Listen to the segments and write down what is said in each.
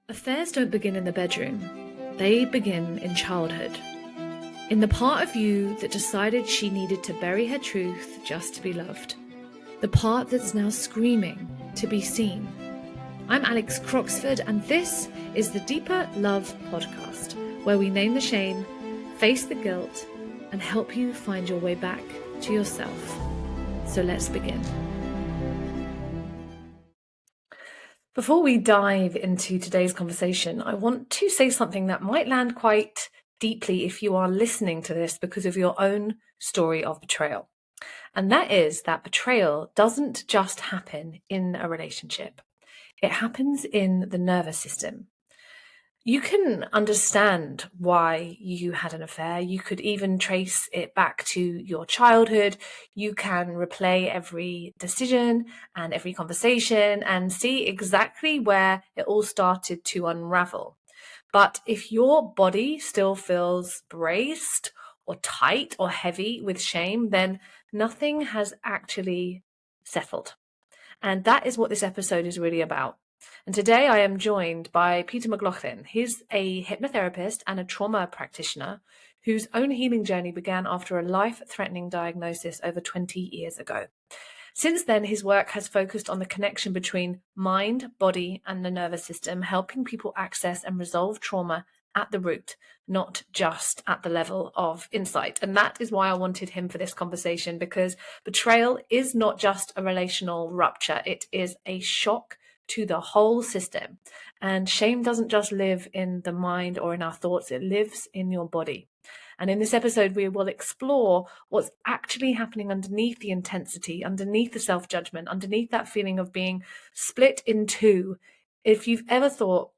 Affairs don't begin in the bedroom, they begin in childhood. In the part of you that decided she needed to bury her truth just to be loved. The part that's now screaming to be seen. I'm Alex Croxford, and this is the Deeper Love podcast, where we name the shame, face the guilt, and help you find your way back to yourself. So let's begin. Before we dive into today's conversation, I want to say something that might land quite deeply if you are listening to this because of your own story of betrayal. And that is that betrayal doesn't just happen in a relationship. It happens in the nervous system. You can understand why you had an affair. You could even trace it back to your childhood. You can replay every decision and every conversation and see exactly where it all started to unravel. But if your body still feels braced or tight or heavy with shame, then nothing has actually settled. And that is what this episode is really about. And today I am joined by Peter McLaughlin. He's a hypnotherapist and a trauma practitioner whose own healing journey began after a life-threatening diagnosis over 20 years ago. Since then, his work has focused on the connection between mind, body, and the nervous system, helping people access and resolve trauma at the root, not just at the level of insight. And that is why I wanted him for this conversation, because betrayal is not just a relational rupture. It is a shock to the whole system. And shame doesn't just live in the mind or in our thoughts, it lives in your body. And in this episode, we will explore what's actually happening underneath the intensity, underneath the self-judgment, underneath that feeling of being split in two. If you've ever thought,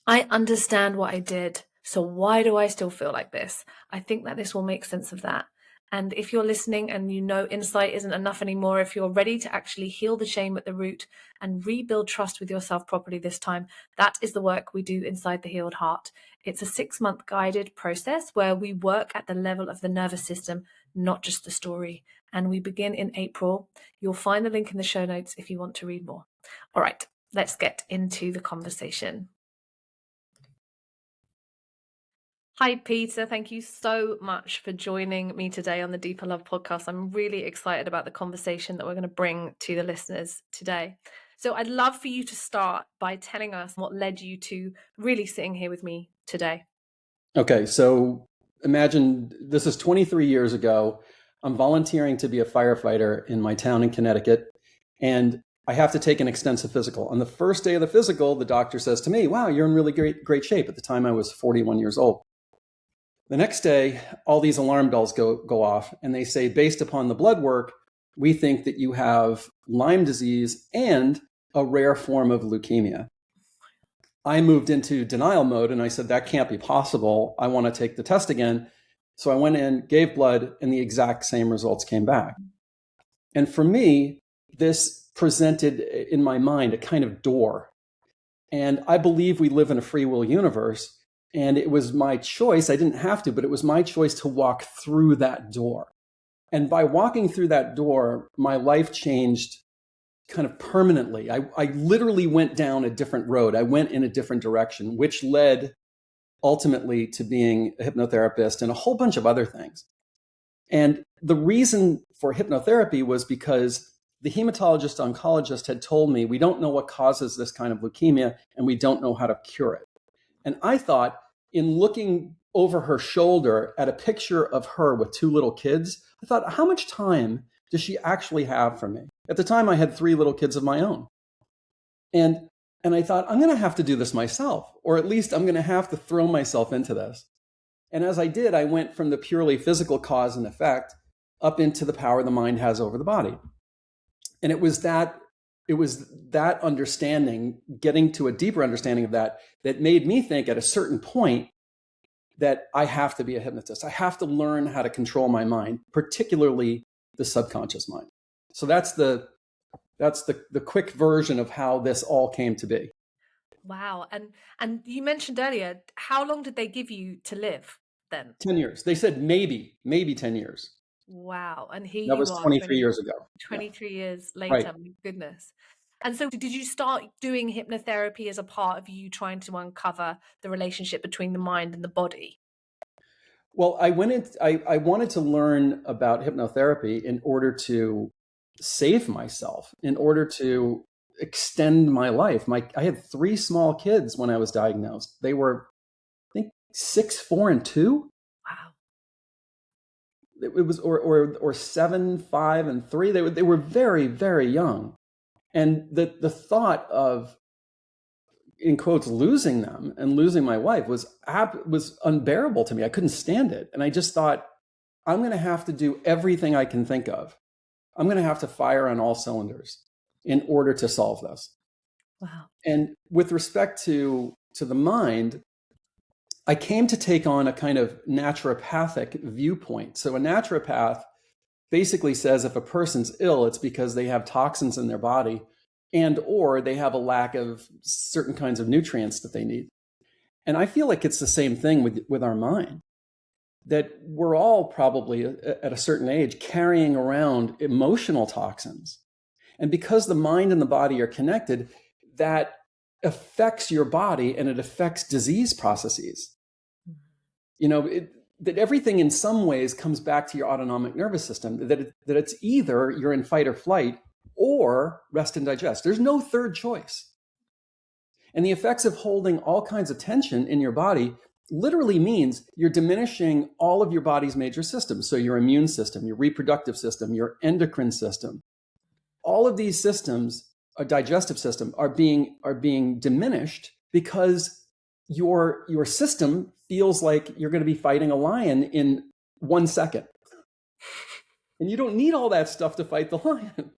I understand what I did, so why do I still feel like this? I think that this will make sense of that. And if you're listening and you know insight isn't enough anymore, if you're ready to actually heal the shame at the root and rebuild trust with yourself properly this time, that is the work we do inside the Healed Heart. It's a 6-month guided process where we work at the level of the nervous system, not just the story. And we begin in April. You'll find the link in the show notes if you want to read more. All right, let's get into the conversation. Hi, Peter. Thank you so much for joining me today on the Deeper Love podcast. I'm really excited about the conversation that we're going to bring to the listeners today. So I'd love for you to start by telling us what led you to really sitting here with me today. Okay, so imagine this is 23 years ago. I'm volunteering to be a firefighter in my town in Connecticut, and I have to take an extensive physical. On the first day of the physical, the doctor says to me, "Wow, you're in really great shape." At the time, I was 41 years old. The next day, all these alarm bells go off, and they say, based upon the blood work, we think that you have Lyme disease and a rare form of leukemia. I moved into denial mode and I said, that can't be possible. I want to take the test again. So I went in, gave blood, and the exact same results came back. And for me, this presented in my mind a kind of door. And I believe we live in a free will universe. And it was my choice. I didn't have to, but it was my choice to walk through that door. And by walking through that door, my life changed kind of permanently. I literally went down a different road. I went in a different direction, which led ultimately to being a hypnotherapist and a whole bunch of other things. And the reason for hypnotherapy was because the hematologist oncologist had told me, we don't know what causes this kind of leukemia and we don't know how to cure it. And I thought, in looking over her shoulder at a picture of her with 2 little kids, I thought, how much time does she actually have for me? At the time, I had 3 little kids of my own. And I thought, I'm going to have to do this myself, or at least I'm going to have to throw myself into this. And as I did, I went from the purely physical cause and effect up into the power the mind has over the body. And it was that understanding, getting to a deeper understanding of that made me think at a certain point that I have to be a hypnotist. I have to learn how to control my mind, particularly the subconscious mind. So that's the quick version of how this all came to be. Wow. And you mentioned earlier, how long did they give you to live then? 10 years. They said maybe 10 years. Wow. And here That you was are 23 years ago. 23 years later, Right. my goodness. And so did you start doing hypnotherapy as a part of you trying to uncover the relationship between the mind and the body? Well, I wanted to learn about hypnotherapy in order to save myself, in order to extend my life. I had three small kids when I was diagnosed. They were, I think, 6, 4, and 2. Wow. It was or 7, 5, and 3. They were very, very young. And the thought of, in quotes, losing them and losing my wife was unbearable to me. I couldn't stand it. And I just thought, I'm going to have to do everything I can think of. I'm going to have to fire on all cylinders in order to solve this. Wow. And with respect to the mind, I came to take on a kind of naturopathic viewpoint. So a naturopath basically says if a person's ill, it's because they have toxins in their body and or they have a lack of certain kinds of nutrients that they need. And I feel like it's the same thing with our mind, that we're all probably at a certain age carrying around emotional toxins. And because the mind and the body are connected, that affects your body and it affects disease processes. That everything in some ways comes back to your autonomic nervous system, that it's either you're in fight or flight or rest and digest. There's no third choice. And the effects of holding all kinds of tension in your body literally means you're diminishing all of your body's major systems. So your immune system, your reproductive system, your endocrine system, all of these systems, a digestive system, are being diminished because your system feels like you're going to be fighting a lion in 1 second. And you don't need all that stuff to fight the lion.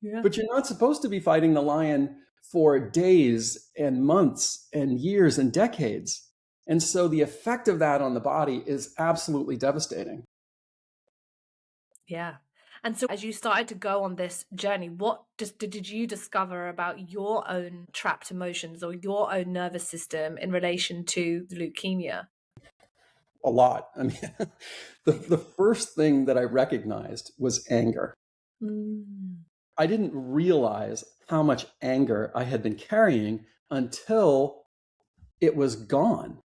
Yeah. But you're not supposed to be fighting the lion for days and months and years and decades. And so the effect of that on the body is absolutely devastating. Yeah. And so as you started to go on this journey, what did you discover about your own trapped emotions or your own nervous system in relation to the leukemia? A lot. I mean, the first thing that I recognized was anger. Mm. I didn't realize how much anger I had been carrying until it was gone.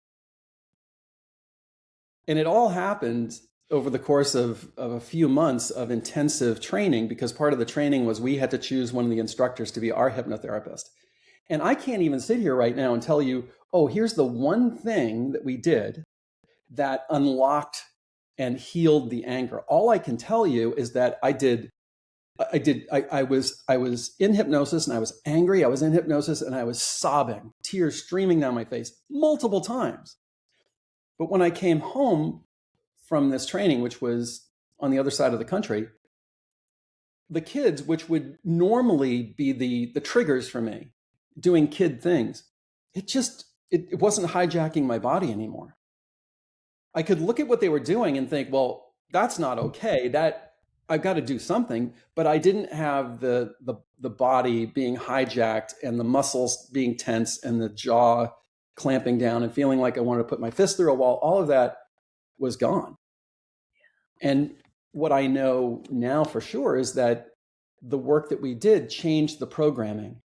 And it all happened over the course of a few months of intensive training, because part of the training was we had to choose one of the instructors to be our hypnotherapist. And I can't even sit here right now and tell you, oh, here's the one thing that we did that unlocked and healed the anger. All I can tell you is that I was in hypnosis and I was angry. I was in hypnosis and I was sobbing, tears streaming down my face multiple times. But when I came home from this training, which was on the other side of the country, the kids, which would normally be the triggers for me, doing kid things, it wasn't hijacking my body anymore. I could look at what they were doing and think, well, that's not okay. That I've got to do something, but I didn't have the body being hijacked and the muscles being tense and the jaw clamping down and feeling like I wanted to put my fist through a wall. All of that was gone. And what I know now for sure is that the work that we did changed the programming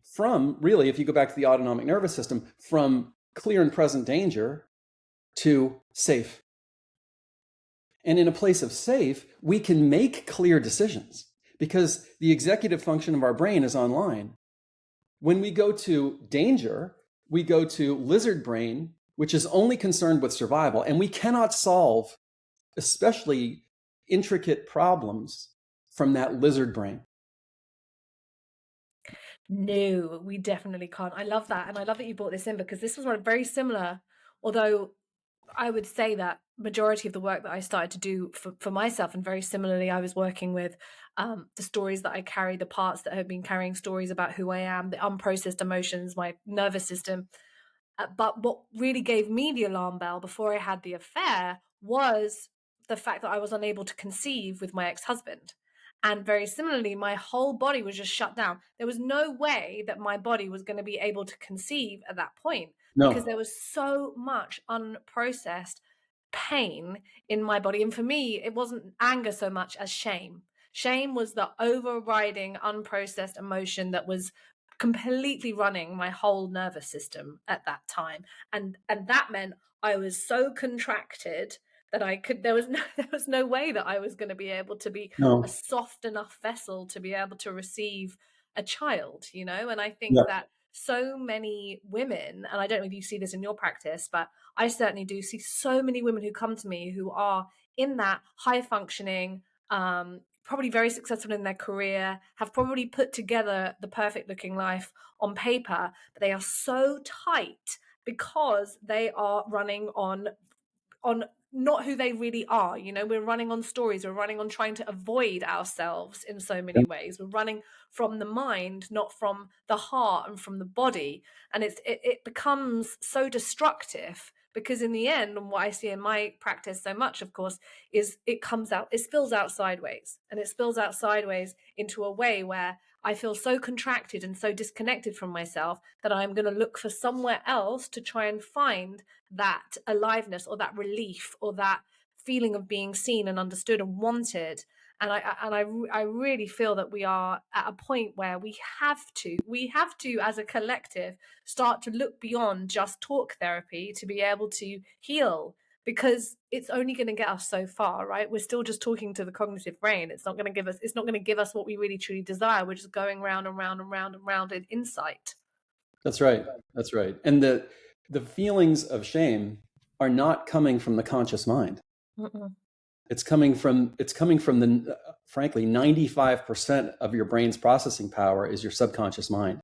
from, really, if you go back to the autonomic nervous system, from clear and present danger to safe. And in a place of safe, we can make clear decisions because the executive function of our brain is online. When we go to danger, we go to lizard brain, which is only concerned with survival, and we cannot solve especially intricate problems from that lizard brain. No, we definitely can't. I love that. And I love that you brought this in because this was one very similar, although I would say that majority of the work that I started to do for myself, and very similarly, I was working with the stories that I carry, the parts that have been carrying stories about who I am, the unprocessed emotions, my nervous system. But what really gave me the alarm bell before I had the affair was the fact that I was unable to conceive with my ex-husband. And very similarly, my whole body was just shut down. There was no way that my body was going to be able to conceive at that point because No. there was so much unprocessed pain in my body. And for me, it wasn't anger so much as shame. Shame was the overriding, unprocessed emotion that was completely running my whole nervous system at that time. And that meant I was so contracted that there was no way that I was going to be able to be a No. soft enough vessel to be able to receive a child, you know? And I think Yeah. that so many women, and I don't know if you see this in your practice, but I certainly do see so many women who come to me who are in that high functioning, probably very successful in their career, have probably put together the perfect looking life on paper, but they are so tight because they are running on not who they really are. You know, we're running on stories, we're running on trying to avoid ourselves in so many ways. We're running from the mind, not from the heart and from the body. And it becomes so destructive because in the end, and what I see in my practice so much, of course, is it spills out sideways, and it spills out sideways into a way where I feel so contracted and so disconnected from myself that I'm going to look for somewhere else to try and find that aliveness or that relief or that feeling of being seen and understood and wanted. And I really feel that we are at a point where we have to as a collective start to look beyond just talk therapy to be able to heal, because it's only going to get us so far, right? We're still just talking to the cognitive brain. It's not going to give us what we really truly desire. We're just going round and round and round and round in insight. That's right. That's right. And the feelings of shame are not coming from the conscious mind. Mm-mm. It's coming from the frankly 95% of your brain's processing power is your subconscious mind.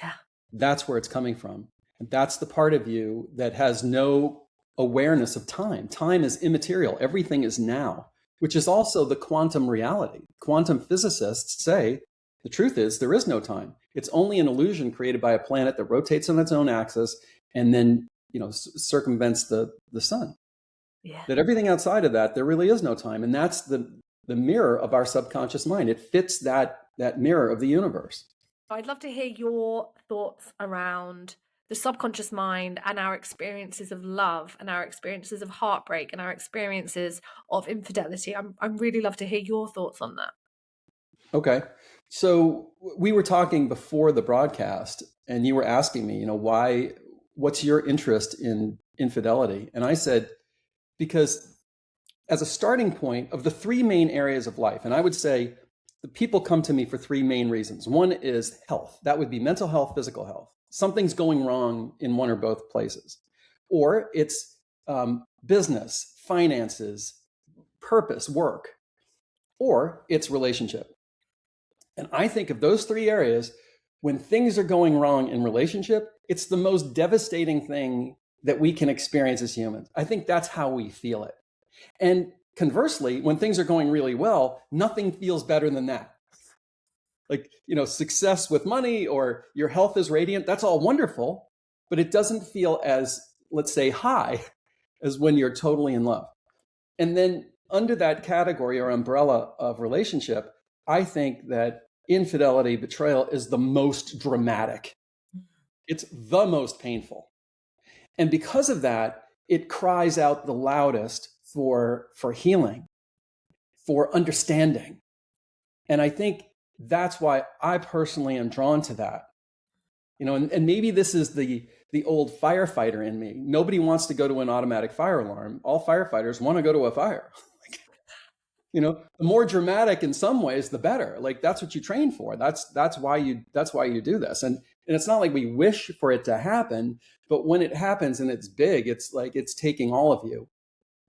Yeah. That's where it's coming from. And that's the part of you that has no awareness of time. Time is immaterial. Everything is now, which is also the quantum reality. Quantum physicists say the truth is there is no time. It's only an illusion created by a planet that rotates on its own axis and then, circumvents the sun. Yeah. That everything outside of that, there really is no time. And that's the mirror of our subconscious mind. It fits that mirror of the universe. I'd love to hear your thoughts around the subconscious mind and our experiences of love and our experiences of heartbreak and our experiences of infidelity. I'm really love to hear your thoughts on that. Okay. So we were talking before the broadcast, and you were asking me, what's your interest in infidelity? And I said, because as a starting point of the three main areas of life, and I would say the people come to me for three main reasons. One is health. That would be mental health, physical health. Something's going wrong in one or both places. Or it's business, finances, purpose, work, or it's relationship. And I think of those three areas, when things are going wrong in relationship, it's the most devastating thing that we can experience as humans. I think that's how we feel it. And conversely, when things are going really well, nothing feels better than that. Like, success with money or your health is radiant, that's all wonderful, but it doesn't feel as, let's say, high as when you're totally in love. And then under that category or umbrella of relationship, I think that infidelity, betrayal is the most dramatic. It's the most painful. And because of that, it cries out the loudest for healing, for understanding. And I think that's why I personally am drawn to that. And maybe this is the old firefighter in me. Nobody wants to go to an automatic fire alarm. All firefighters want to go to a fire. The more dramatic in some ways, the better. Like that's what you train for. That's why you do this. And it's not like we wish for it to happen, but when it happens and it's big, it's like it's taking all of you.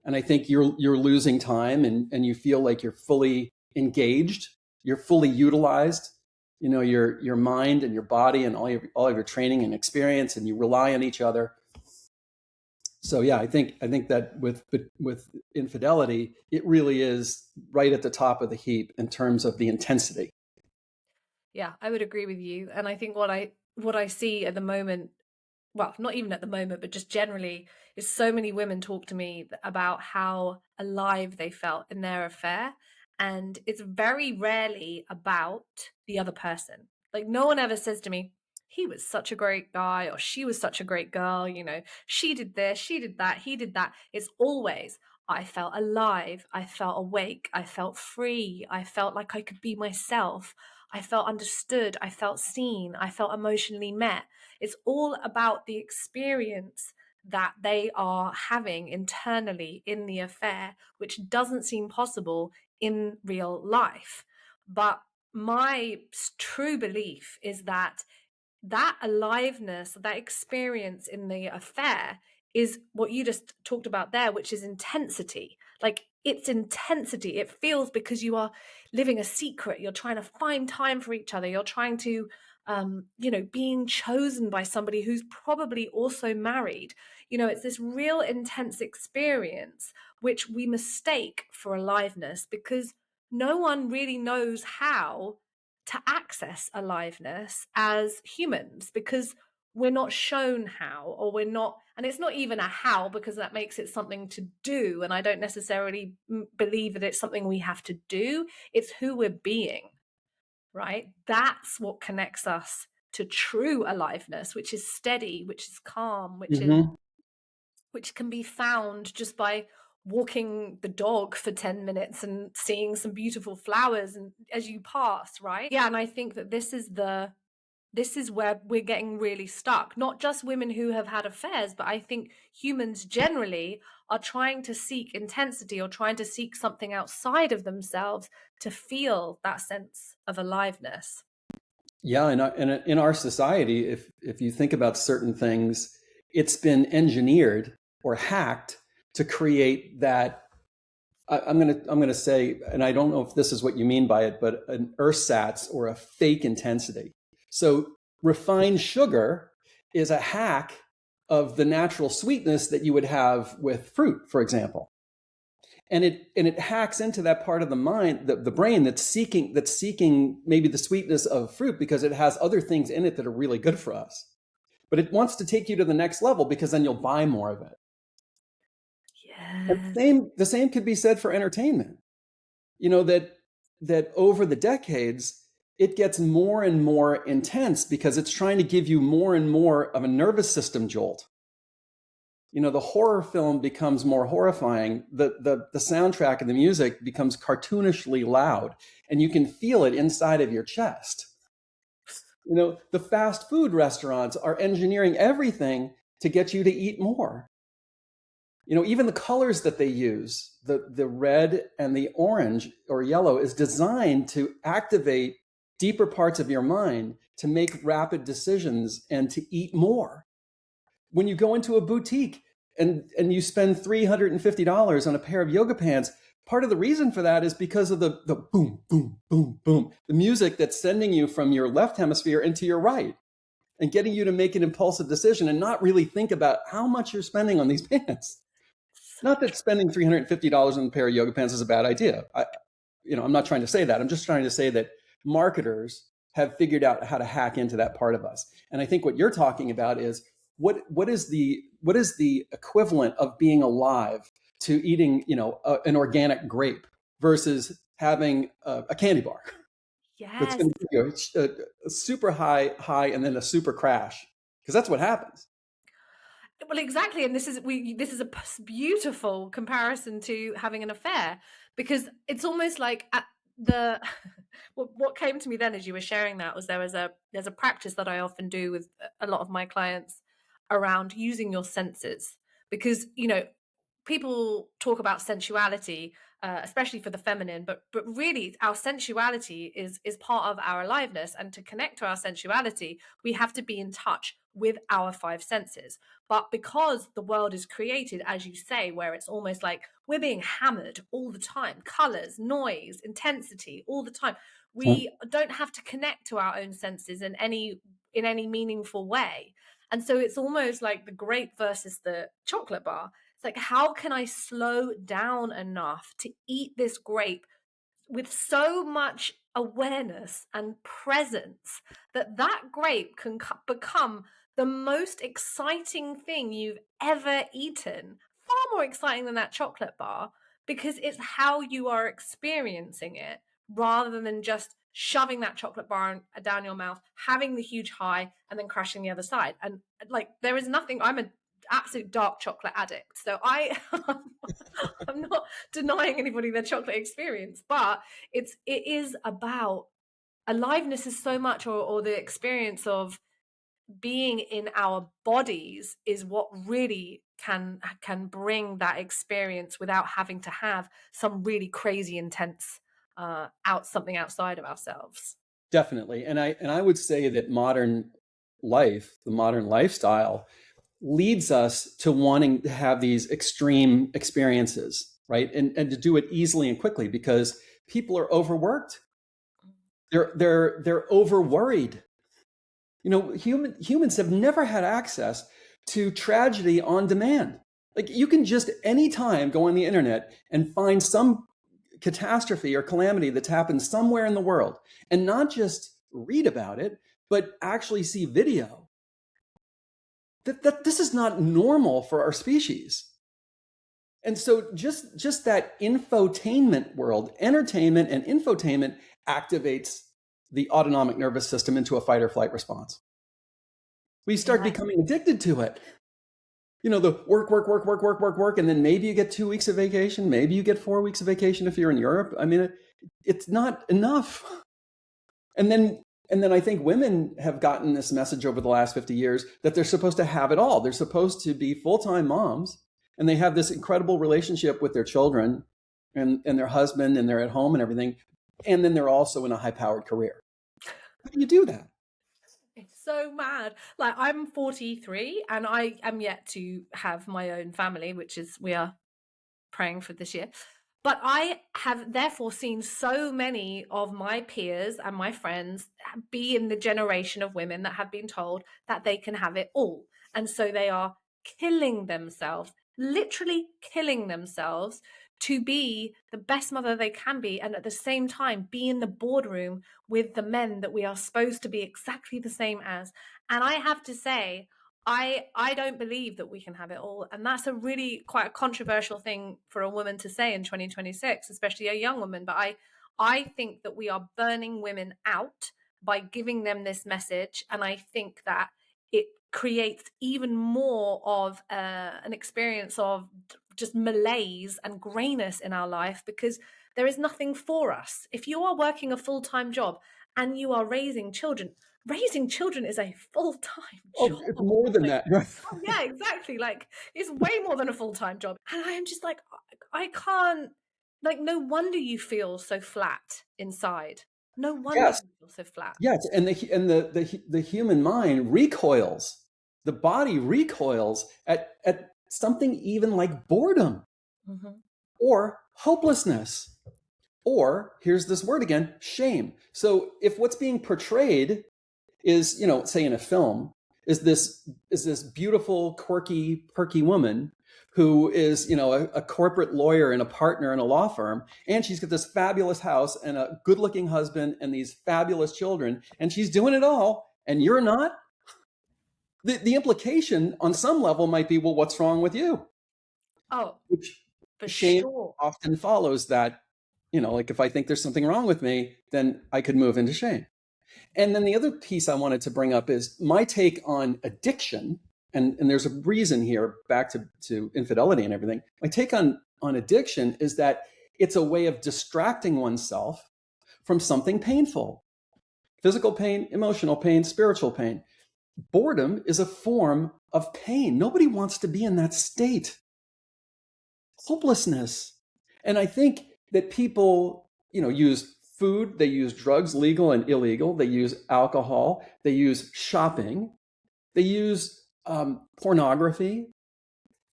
And I think you're losing time and you feel like you're fully engaged, you're fully utilized, your mind and your body and all of your training and experience, and you rely on each other. So yeah, I think that with infidelity, it really is right at the top of the heap in terms of the intensity. Yeah, I would agree with you. And I think what I see at the moment, well, not even at the moment, but just generally, is so many women talk to me about how alive they felt in their affair. And it's very rarely about the other person. Like, no one ever says to me, he was such a great guy, or she was such a great girl, she did this, she did that, he did that. It's always, I felt alive. I felt awake. I felt free. I felt like I could be myself. I felt understood. I felt seen. I felt emotionally met. It's all about the experience that they are having internally in the affair, which doesn't seem possible in real life. But my true belief is that that aliveness, that experience in the affair is what you just talked about there, which is intensity. Like it's intensity. It feels because you are living a secret. You're trying to find time for each other. You're trying to, being chosen by somebody who's probably also married. It's this real intense experience, which we mistake for aliveness because no one really knows how to access aliveness as humans because we're not shown how, or we're not, and it's not even a how because that makes it something to do, and I don't necessarily believe that it's something we have to do. It's who we're being, right? That's what connects us to true aliveness, which is steady, which is calm, Hmm. which can be found just by walking the dog for 10 minutes and seeing some beautiful flowers and as you pass, right? Yeah, and I think that this is where we're getting really stuck. Not just women who have had affairs, but I think humans generally are trying to seek intensity or trying to seek something outside of themselves to feel that sense of aliveness. Yeah, and in our society, if you think about certain things, it's been engineered or hacked to create that. I'm gonna say, and I don't know if this is what you mean by it, but an ersatz or a fake intensity. So refined sugar is a hack of the natural sweetness that you would have with fruit, for example. And it hacks into that part of the mind, the brain that's seeking maybe the sweetness of fruit because it has other things in it that are really good for us. But it wants to take you to the next level because then you'll buy more of it. And Yes. the same could be said for entertainment. That over the decades it gets more and more intense because it's trying to give you more and more of a nervous system jolt. The horror film becomes more horrifying. The soundtrack and the music becomes cartoonishly loud, and you can feel it inside of your chest. The fast food restaurants are engineering everything to get you to eat more. Even the colors that they use, the red and the orange or yellow, is designed to activate deeper parts of your mind to make rapid decisions and to eat more. When you go into a boutique and you spend $350 on a pair of yoga pants, part of the reason for that is because of the boom, boom, boom, boom, the music that's sending you from your left hemisphere into your right and getting you to make an impulsive decision and not really think about how much you're spending on these pants. So Not that spending $350 on a pair of yoga pants is a bad idea. I'm not trying to say that. I'm just trying to say that marketers have figured out how to hack into that part of us. And I think what you're talking about is what is the equivalent of being alive to eating, an organic grape versus having a candy bar that's yes. going to give you a super high and then a super crash, because that's what happens. Well, exactly, and this is a beautiful comparison to having an affair because it's almost like at the what came to me then as you were sharing that was there's a practice that I often do with a lot of my clients around using your senses because people talk about sensuality, especially for the feminine, but really our sensuality is part of our aliveness, and to connect to our sensuality, we have to be in touch with our five senses. But because the world is created, as you say, where it's almost like we're being hammered all the time, colors, noise, intensity, all the time, we don't have to connect to our own senses in any meaningful way. And so it's almost like the grape versus the chocolate bar. It's like, how can I slow down enough to eat this grape with so much awareness and presence that that grape can become the most exciting thing you've ever eaten, far more exciting than that chocolate bar, because it's how you are experiencing it rather than just shoving that chocolate bar down your mouth, having the huge high, and then crashing the other side. And like, there is nothing, I'm absolute dark chocolate addict. So I'm not denying anybody their chocolate experience, but it is about aliveness is so much, or the experience of being in our bodies is what really can bring that experience without having to have some really crazy intense something outside of ourselves. Definitely. And I would say that modern life, the modern lifestyle, leads us to wanting to have these extreme experiences, right? And to do it easily and quickly because people are overworked. They're over worried. Humans have never had access to tragedy on demand. Like you can just anytime go on the internet and find some catastrophe or calamity that's happened somewhere in the world and not just read about it, but actually see video. That this is not normal for our species. And so just that infotainment world, entertainment and infotainment activates the autonomic nervous system into a fight or flight response. We start Yeah. becoming addicted to it. The work, and then maybe you get 2 weeks of vacation, maybe you get 4 weeks of vacation if you're in Europe. I mean, it's not enough. And then I think women have gotten this message over the last 50 years that they're supposed to have it all. They're supposed to be full-time moms, and they have this incredible relationship with their children and their husband, and they're at home and everything. And then they're also in a high-powered career. How do you do that? It's so mad. Like I'm 43 and I am yet to have my own family, which is we are praying for this year. But I have therefore seen so many of my peers and my friends be in the generation of women that have been told that they can have it all. And so they are killing themselves, literally killing themselves to be the best mother they can be. And at the same time, be in the boardroom with the men that we are supposed to be exactly the same as. And I have to say, I don't believe that we can have it all. And that's a really quite a controversial thing for a woman to say in 2026, especially a young woman. But I think that we are burning women out by giving them this message. And I think that it creates even more of an experience of just malaise and grayness in our life because there is nothing for us. If you are working a full-time job and you are raising children is a full-time Oh, job. it's more than that. Oh, yeah, exactly. Like it's way more than a full-time job. And I am just like, I can't, like, no wonder you feel so flat inside. No wonder Yes, you feel so flat. yes, and the human mind recoils. The body recoils at something even like boredom Hmm. or hopelessness. Or here's this word again, shame. So if what's being portrayed is, say in a film, is this beautiful, quirky, perky woman who is, a corporate lawyer and a partner in a law firm, and she's got this fabulous house and a good-looking husband and these fabulous children, and she's doing it all, and you're not. The implication on some level might be, well, what's wrong with you? Oh, Which for shame sure. often follows that, like if I think there's something wrong with me, then I could move into shame. And then the other piece I wanted to bring up is my take on addiction. And there's a reason here, back to infidelity and everything. My take on addiction is that it's a way of distracting oneself from something painful: physical pain, emotional pain, spiritual pain. Boredom is a form of pain. Nobody wants to be in that state. Hopelessness. And I think that people, use food, they use drugs, legal and illegal, they use alcohol, they use shopping, they use pornography,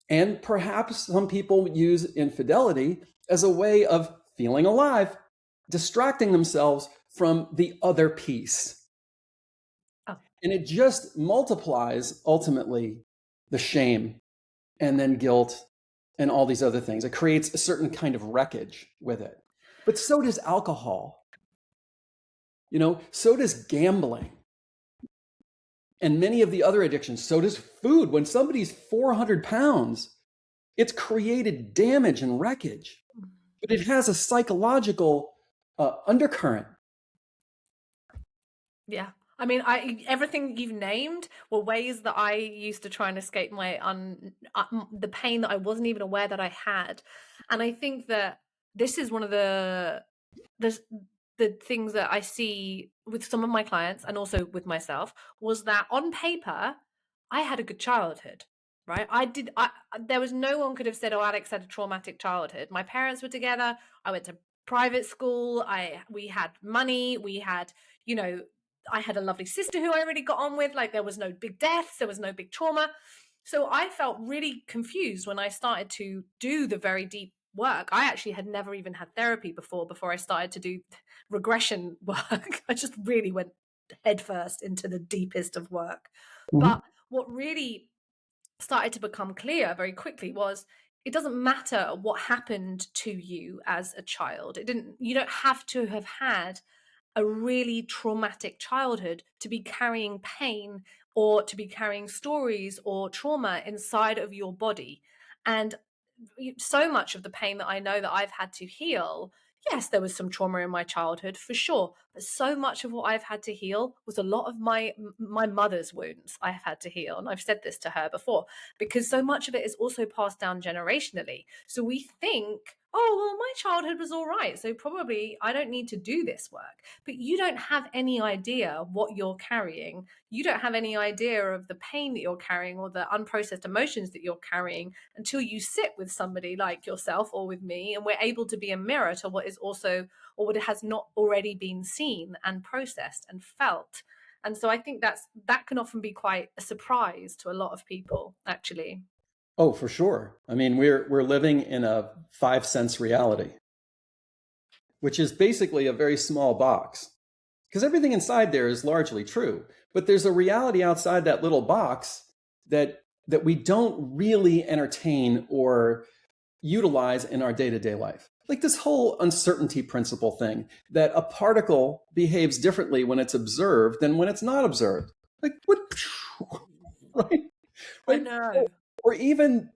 and perhaps some people use infidelity as a way of feeling alive, distracting themselves from the other piece. Oh, And it just multiplies ultimately the shame and then guilt and all these other things. It creates a certain kind of wreckage with it. But so does alcohol. So does gambling. And many of the other addictions. So does food. When somebody's 400 pounds, it's created damage and wreckage. But it has a psychological undercurrent. yeah. I mean, everything you've named were ways that I used to try and escape the pain that I wasn't even aware that I had. And I think that this is one of the the things that I see with some of my clients and also with myself, was that on paper I had a good childhood. Right. There was no one could have said, oh, Alex had a traumatic childhood. My parents were together. I went to private school. We had money. We had, you know, I had a lovely sister who I really got on with. Like, there was no big deaths, there was no big trauma. So I felt really confused when I started to do the very deep work. I actually had never even had therapy before I started to do regression work. I just really went headfirst into the deepest of work. Mhm. But what really started to become clear very quickly was, it doesn't matter what happened to you as a child. You don't have to have had a really traumatic childhood to be carrying pain or to be carrying stories or trauma inside of your body. And so much of the pain that I know that I've had to heal, yes, there was some trauma in my childhood for sure, but so much of what I've had to heal was a lot of my mother's wounds I have had to heal. And I've said this to her before, because so much of it is also passed down generationally. So we think, oh, well, my childhood was all right, so probably I don't need to do this work. But you don't have any idea what you're carrying. You don't have any idea of the pain that you're carrying or the unprocessed emotions that you're carrying until you sit with somebody like yourself or with me, and we're able to be a mirror to what is also, or what has not already been seen and processed and felt. And so I think that can often be quite a surprise to a lot of people, actually. Oh, for sure. I mean, we're living in a 5 sense reality, which is basically a very small box. Because everything inside there is largely true, but there's a reality outside that little box that we don't really entertain or utilize in our day-to-day life. Like this whole uncertainty principle thing, that a particle behaves differently when it's observed than when it's not observed. Like what? Right? I Right? know. Or even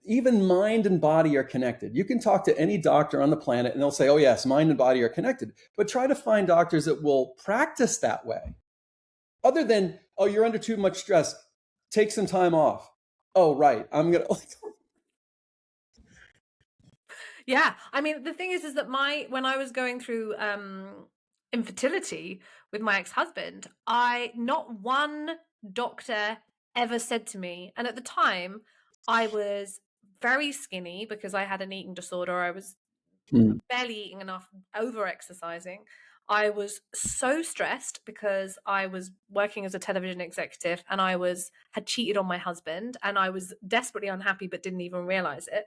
mind and body are connected. You can talk to any doctor on the planet and they'll say, oh yes, mind and body are connected. But try to find doctors that will practice that way. Other than, oh, you're under too much stress, take some time off. Oh, right. I'm gonna Yeah, I mean, the thing is that when I was going through infertility with my ex-husband, I not one doctor ever said to me, and at the time I was very skinny because I had an eating disorder. I was Mm, barely eating enough, over exercising. I was so stressed because I was working as a television executive and had cheated on my husband, and I was desperately unhappy but didn't even realize it.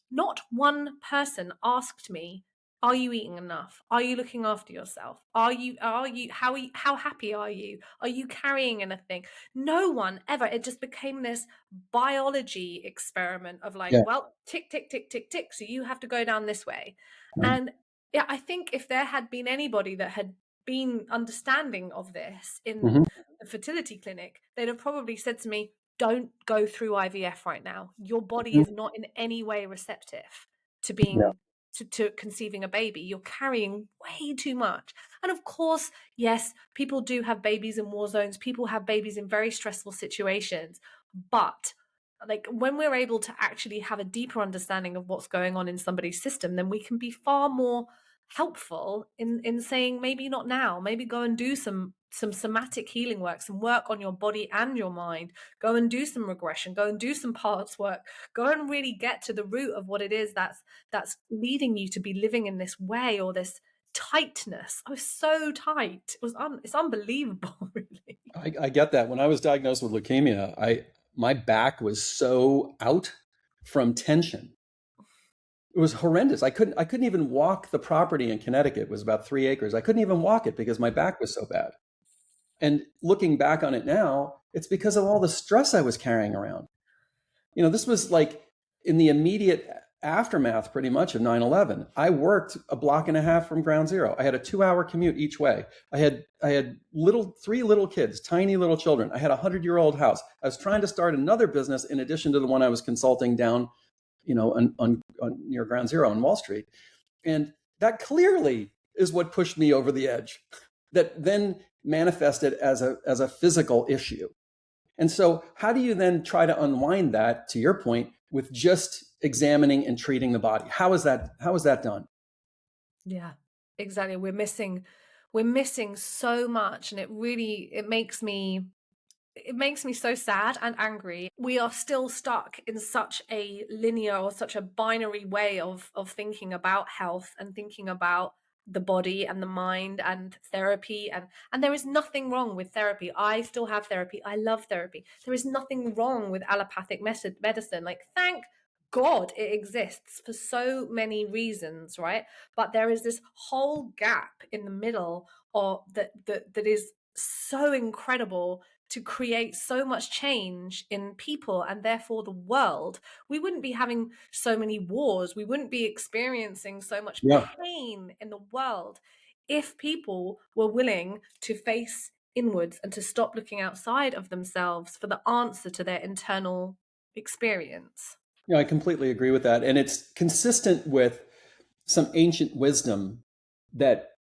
Not one person asked me, are you eating enough? Are you looking after yourself? How happy are you? Are you carrying anything? No one ever. It just became this biology experiment of like, yeah. well, tick, tick, tick, tick, tick. So you have to go down this way. Right. And yeah, I think if there had been anybody that had been understanding of this in Mm-hmm. the fertility clinic, they'd have probably said to me, don't go through IVF right now. Your body Mm-hmm. is not in any way receptive to Yeah. conceiving a baby. You're carrying way too much. And of course, yes, people do have babies in war zones. People have babies in very stressful situations. But like, when we're able to actually have a deeper understanding of what's going on in somebody's system, then we can be far more helpful in saying, maybe not now, maybe go and do some somatic healing work, some work on your body and your mind. Go and do some regression, go and do some parts work, go and really get to the root of what it is that's leading you to be living in this way, or this tightness. I was so tight. It's unbelievable. Really. I get that. When I was diagnosed with leukemia, my back was so out from tension. It was horrendous. I couldn't even walk the property in Connecticut. It was about 3 acres. I couldn't even walk it because my back was so bad. And looking back on it now, it's because of all the stress I was carrying around. This was like in the immediate aftermath pretty much of 9/11. I worked a block and a half from ground zero. I had a 2-hour commute each way. I had three little kids, tiny little children. I had a 100-year-old house. I was trying to start another business in addition to the one I was consulting down, on near ground zero on Wall Street. And that clearly is what pushed me over the edge. that then manifested as a physical issue. And so how do you then try to unwind that, to your point, with just examining and treating the body? How is that done? Yeah, exactly. We're missing so much, and it makes me so sad and angry. We are still stuck in such a linear or such a binary way of thinking about health and thinking about the body and the mind and therapy, and there is nothing wrong with therapy. I still have therapy. I love therapy. There is nothing wrong with allopathic medicine. Like, thank God it exists for so many reasons, right? But there is this whole gap in the middle, or that is so incredible, to create so much change in people and therefore the world. We wouldn't be having so many wars. We wouldn't be experiencing so much Yeah. pain in the world if people were willing to face inwards and to stop looking outside of themselves for the answer to their internal experience. Yeah, I completely agree with that. And it's consistent with some ancient wisdom that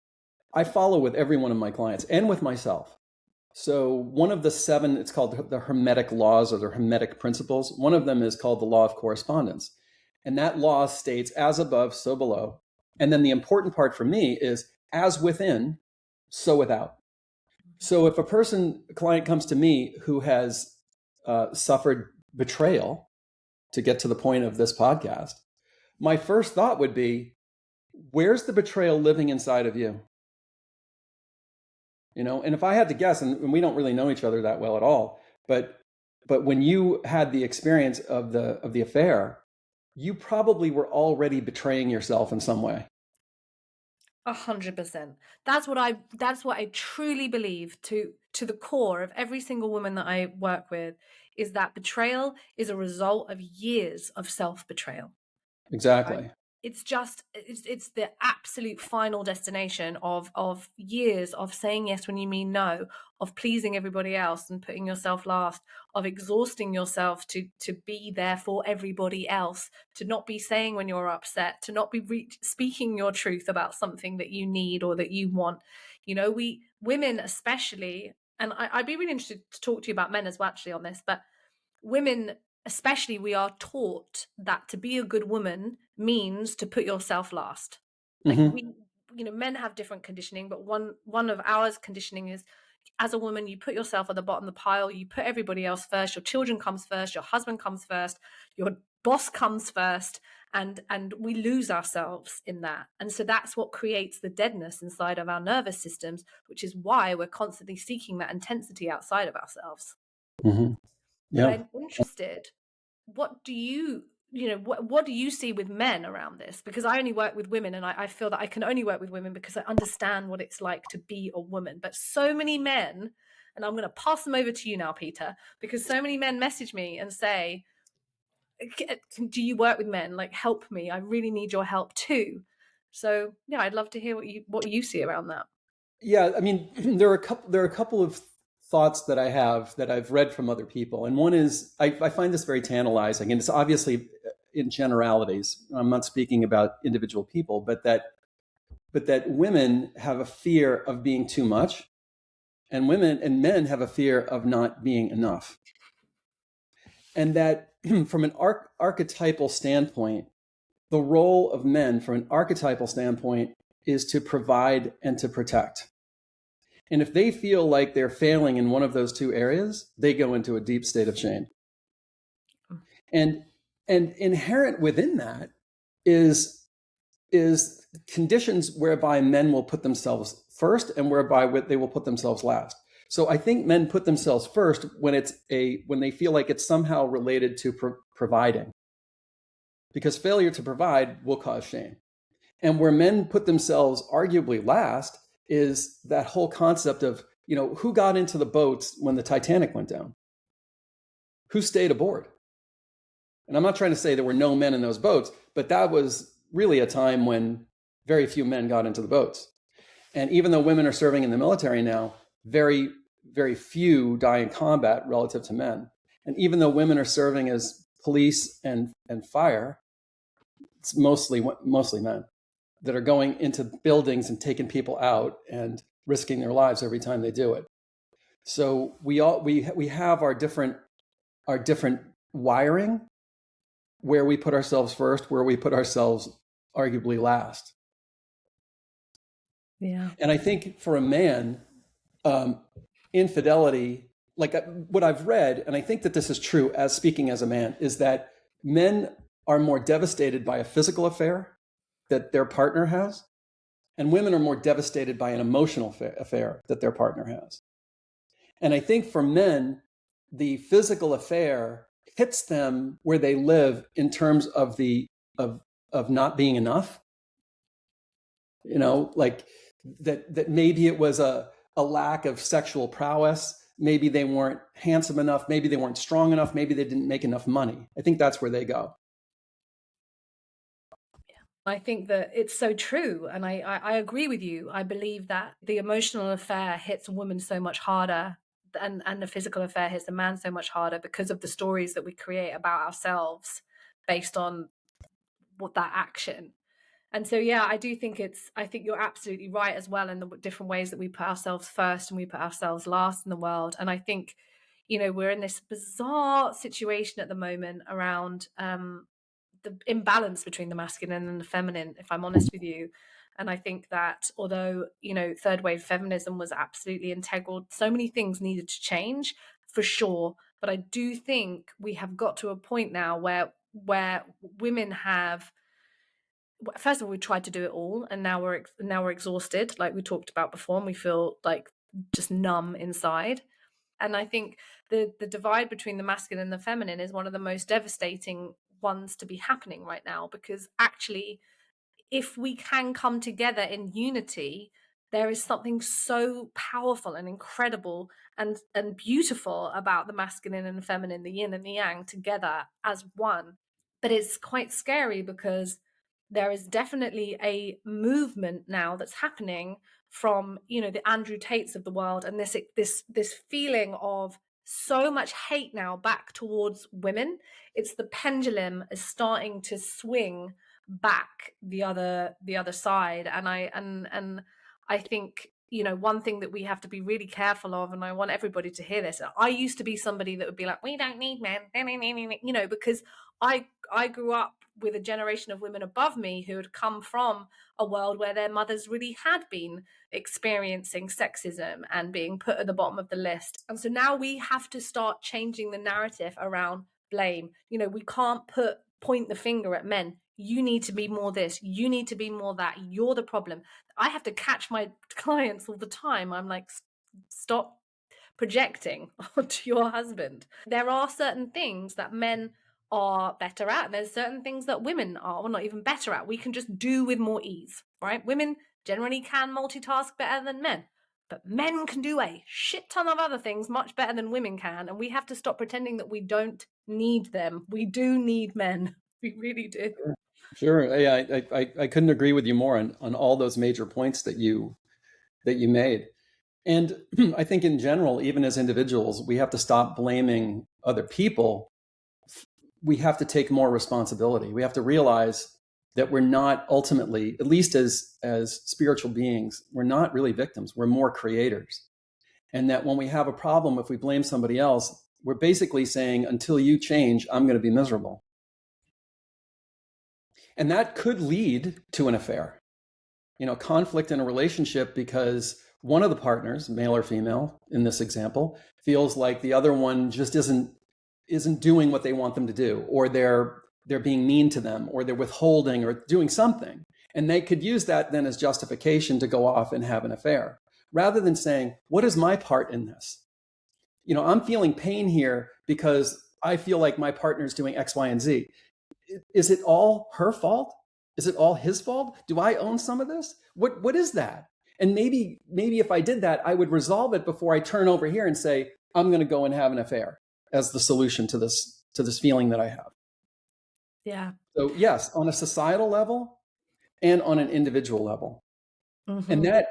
I follow with every one of my clients and with myself. So one of the 7, it's called the Hermetic laws or the Hermetic principles. One of them is called the law of correspondence. And that law states, as above, so below. And then the important part for me is, as within, so without. So if a client comes to me who has suffered betrayal, to get to the point of this podcast, my first thought would be, where's the betrayal living inside of you? And if I had to guess, and we don't really know each other that well at all, but when you had the experience of the affair, you probably were already betraying yourself in some way. 100%. That's what I truly believe, to the core of every single woman that I work with, is that betrayal is a result of years of self-betrayal. Right? Exactly. It's the absolute final destination of years of saying yes when you mean no, of pleasing everybody else and putting yourself last, of exhausting yourself to be there for everybody else, to not be saying when you're upset, to not be speaking your truth about something that you need or that you want. We women especially, and I'd be really interested to talk to you about men as well actually on this, but women especially, we are taught that to be a good woman means to put yourself last. Like, Mm-hmm. men have different conditioning, but one of ours conditioning is, as a woman, you put yourself at the bottom of the pile, you put everybody else first, your children comes first, your husband comes first, your boss comes first, and we lose ourselves in that. And so that's what creates the deadness inside of our nervous systems, which is why we're constantly seeking that intensity outside of ourselves. Mm-hmm. But Yeah. I'm interested, what do what do you see with men around this? Because I only work with women, and I feel that I can only work with women because I understand what it's like to be a woman. But so many men, and I'm going to pass them over to you now, Peter, because so many men message me and say, do you work with men? Like, help me. I really need your help too. So yeah, I'd love to hear what you see around that. Yeah, I mean, there are a couple of thoughts that I have that I've read from other people, and one is I find this very tantalizing, and it's obviously in generalities. I'm not speaking about individual people, but that women have a fear of being too much, and women and men have a fear of not being enough, and that from an archetypal standpoint, the role of men from an archetypal standpoint is to provide and to protect. And if they feel like they're failing in one of those two areas, they go into a deep state of shame. And inherent within that is conditions whereby men will put themselves first and whereby they will put themselves last. So I think men put themselves first when they feel like it's somehow related to providing, because failure to provide will cause shame. And where men put themselves arguably last is that whole concept of, who got into the boats when the Titanic went down? Who stayed aboard? And I'm not trying to say there were no men in those boats, but that was really a time when very few men got into the boats. And even though women are serving in the military now, very, very few die in combat relative to men. And even though women are serving as police and fire, it's mostly men that are going into buildings and taking people out and risking their lives every time they do it. So we have our different wiring, where we put ourselves first, where we put ourselves arguably last. Yeah. And I think for a man, infidelity, like what I've read, and I think that this is true as speaking as a man, is that men are more devastated by a physical affair that their partner has, and women are more devastated by an emotional affair that their partner has. And I think for men, the physical affair hits them where they live in terms of of not being enough. Like that maybe it was a lack of sexual prowess. Maybe they weren't handsome enough. Maybe they weren't strong enough. Maybe they didn't make enough money. I think that's where they go. I think that it's so true. And I agree with you. I believe that the emotional affair hits a woman so much harder, and the physical affair hits the man so much harder because of the stories that we create about ourselves based on what that action. And so, yeah, I think you're absolutely right as well in the different ways that we put ourselves first and we put ourselves last in the world. And I think, we're in this bizarre situation at the moment around the imbalance between the masculine and the feminine, if I'm honest with you. And I think that although, third wave feminism was absolutely integral, so many things needed to change for sure. But I do think we have got to a point now where women have, first of all, we tried to do it all, and now we're exhausted, like we talked about before, and we feel like just numb inside. And I think the divide between the masculine and the feminine is one of the most devastating ones to be happening right now, because actually, if we can come together in unity, there is something so powerful and incredible and beautiful about the masculine and feminine, the yin and the yang together as one. But it's quite scary because there is definitely a movement now that's happening from, the Andrew Tates of the world, and this feeling of so much hate now back towards women. It's the pendulum is starting to swing back the other side. And I think, one thing that we have to be really careful of, and I want everybody to hear this, I used to be somebody that would be like, we don't need men, because I grew up with a generation of women above me who had come from a world where their mothers really had been experiencing sexism and being put at the bottom of the list. And so now we have to start changing the narrative around blame. We can't point the finger at men. You need to be more this, you need to be more that, you're the problem. I have to catch my clients all the time. I'm like, stop projecting onto your husband. There are certain things that men are better at, and there's certain things that women are, well, not even better at. We can just do with more ease, right? Women generally can multitask better than men, but men can do a shit ton of other things much better than women can, and we have to stop pretending that we don't need them. We do need men. We really do. Sure. Yeah, I couldn't agree with you more on all those major points that you made. And I think in general, even as individuals, we have to stop blaming other people. We have to take more responsibility. We have to realize that we're not ultimately, at least as spiritual beings, we're not really victims. We're more creators. And that when we have a problem, if we blame somebody else, we're basically saying, until you change, I'm going to be miserable. And that could lead to an affair, conflict in a relationship, because one of the partners, male or female in this example, feels like the other one just isn't doing what they want them to do, or they're being mean to them, or they're withholding or doing something. And they could use that then as justification to go off and have an affair, rather than saying, what is my part in this? I'm feeling pain here because I feel like my partner's doing X, Y, and Z. Is it all her fault? Is it all his fault? Do I own some of this? What is that? And maybe if I did that, I would resolve it before I turn over here and say, I'm going to go and have an affair as the solution to this feeling that I have. Yeah. So yes, on a societal level and on an individual level. Mm-hmm. And that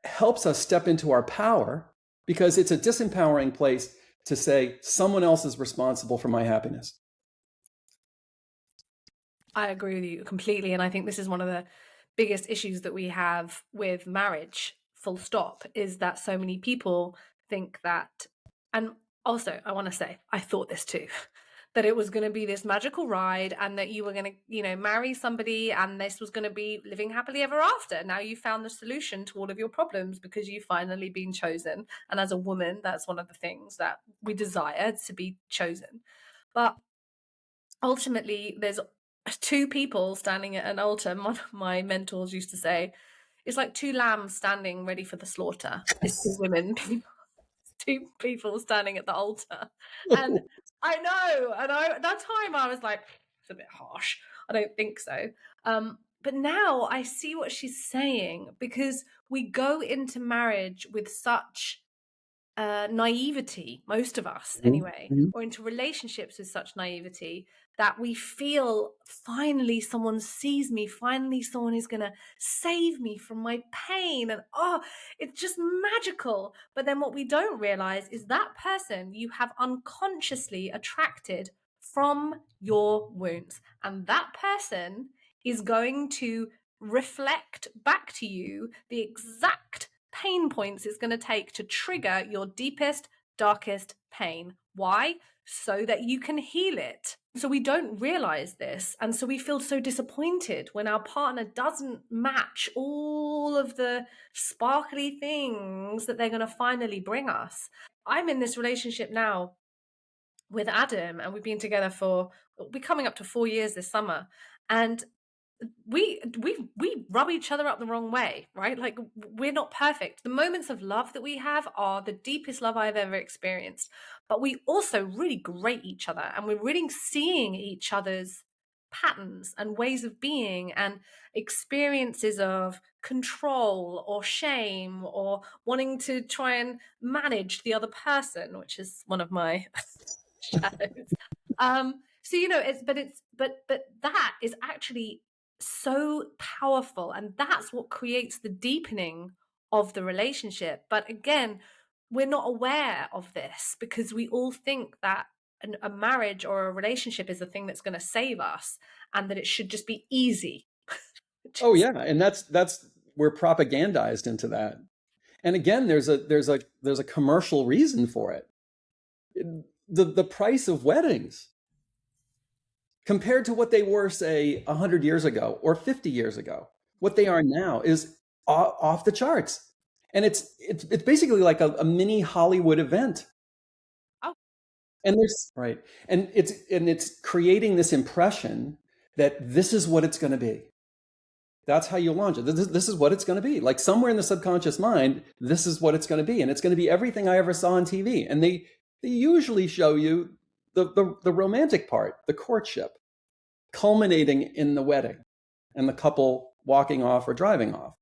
helps us step into our power, because it's a disempowering place to say someone else is responsible for my happiness. I agree with you completely. And I think this is one of the biggest issues that we have with marriage full stop, is that so many people think that, and also I want to say, I thought this too, that it was going to be this magical ride and that you were going to, marry somebody and this was going to be living happily ever after. Now you found the solution to all of your problems because you've finally been chosen. And as a woman, that's one of the things that we desire, to be chosen. But ultimately, there's two people standing at an altar. One of my mentors used to say, it's like two lambs standing ready for the slaughter. It's two women, two people standing at the altar. And I know, and at that time I was like, it's a bit harsh. I don't think so. But now I see what she's saying, because we go into marriage with such naivety, most of us anyway, Mhm. or into relationships with such naivety, that we feel finally someone sees me, finally someone is going to save me from my pain. And it's just magical. But then what we don't realize is that person you have unconsciously attracted from your wounds. And that person is going to reflect back to you the exact pain points it's going to take to trigger your deepest, darkest pain. Why? So that you can heal it. So we don't realize this. And so we feel so disappointed when our partner doesn't match all of the sparkly things that they're going to finally bring us. I'm in this relationship now with Adam, and we've been together for, we're coming up to 4 years this summer. And we rub each other up the wrong way, right? Like, we're not perfect. The moments of love that we have are the deepest love I've ever experienced, but we also really grate each other, and we're really seeing each other's patterns and ways of being and experiences of control or shame or wanting to try and manage the other person, which is one of my shadows. So but that is actually so powerful, and that's what creates the deepening of the relationship. But again, we're not aware of this because we all think that a marriage or a relationship is the thing that's going to save us, and that it should just be easy. Oh yeah, and that's we're propagandized into that. And again, there's a commercial reason for it. The price of weddings compared to what they were, say, 100 years ago or 50 years ago, what they are now is off the charts. And it's basically like a mini Hollywood event. Oh, And there's right. And it's creating this impression that this is what it's going to be. That's how you launch it. This is what it's going to be. Like somewhere in the subconscious mind, this is what it's going to be. And it's going to be everything I ever saw on TV. And they usually show you the romantic part, the courtship, culminating in the wedding and the couple walking off or driving off.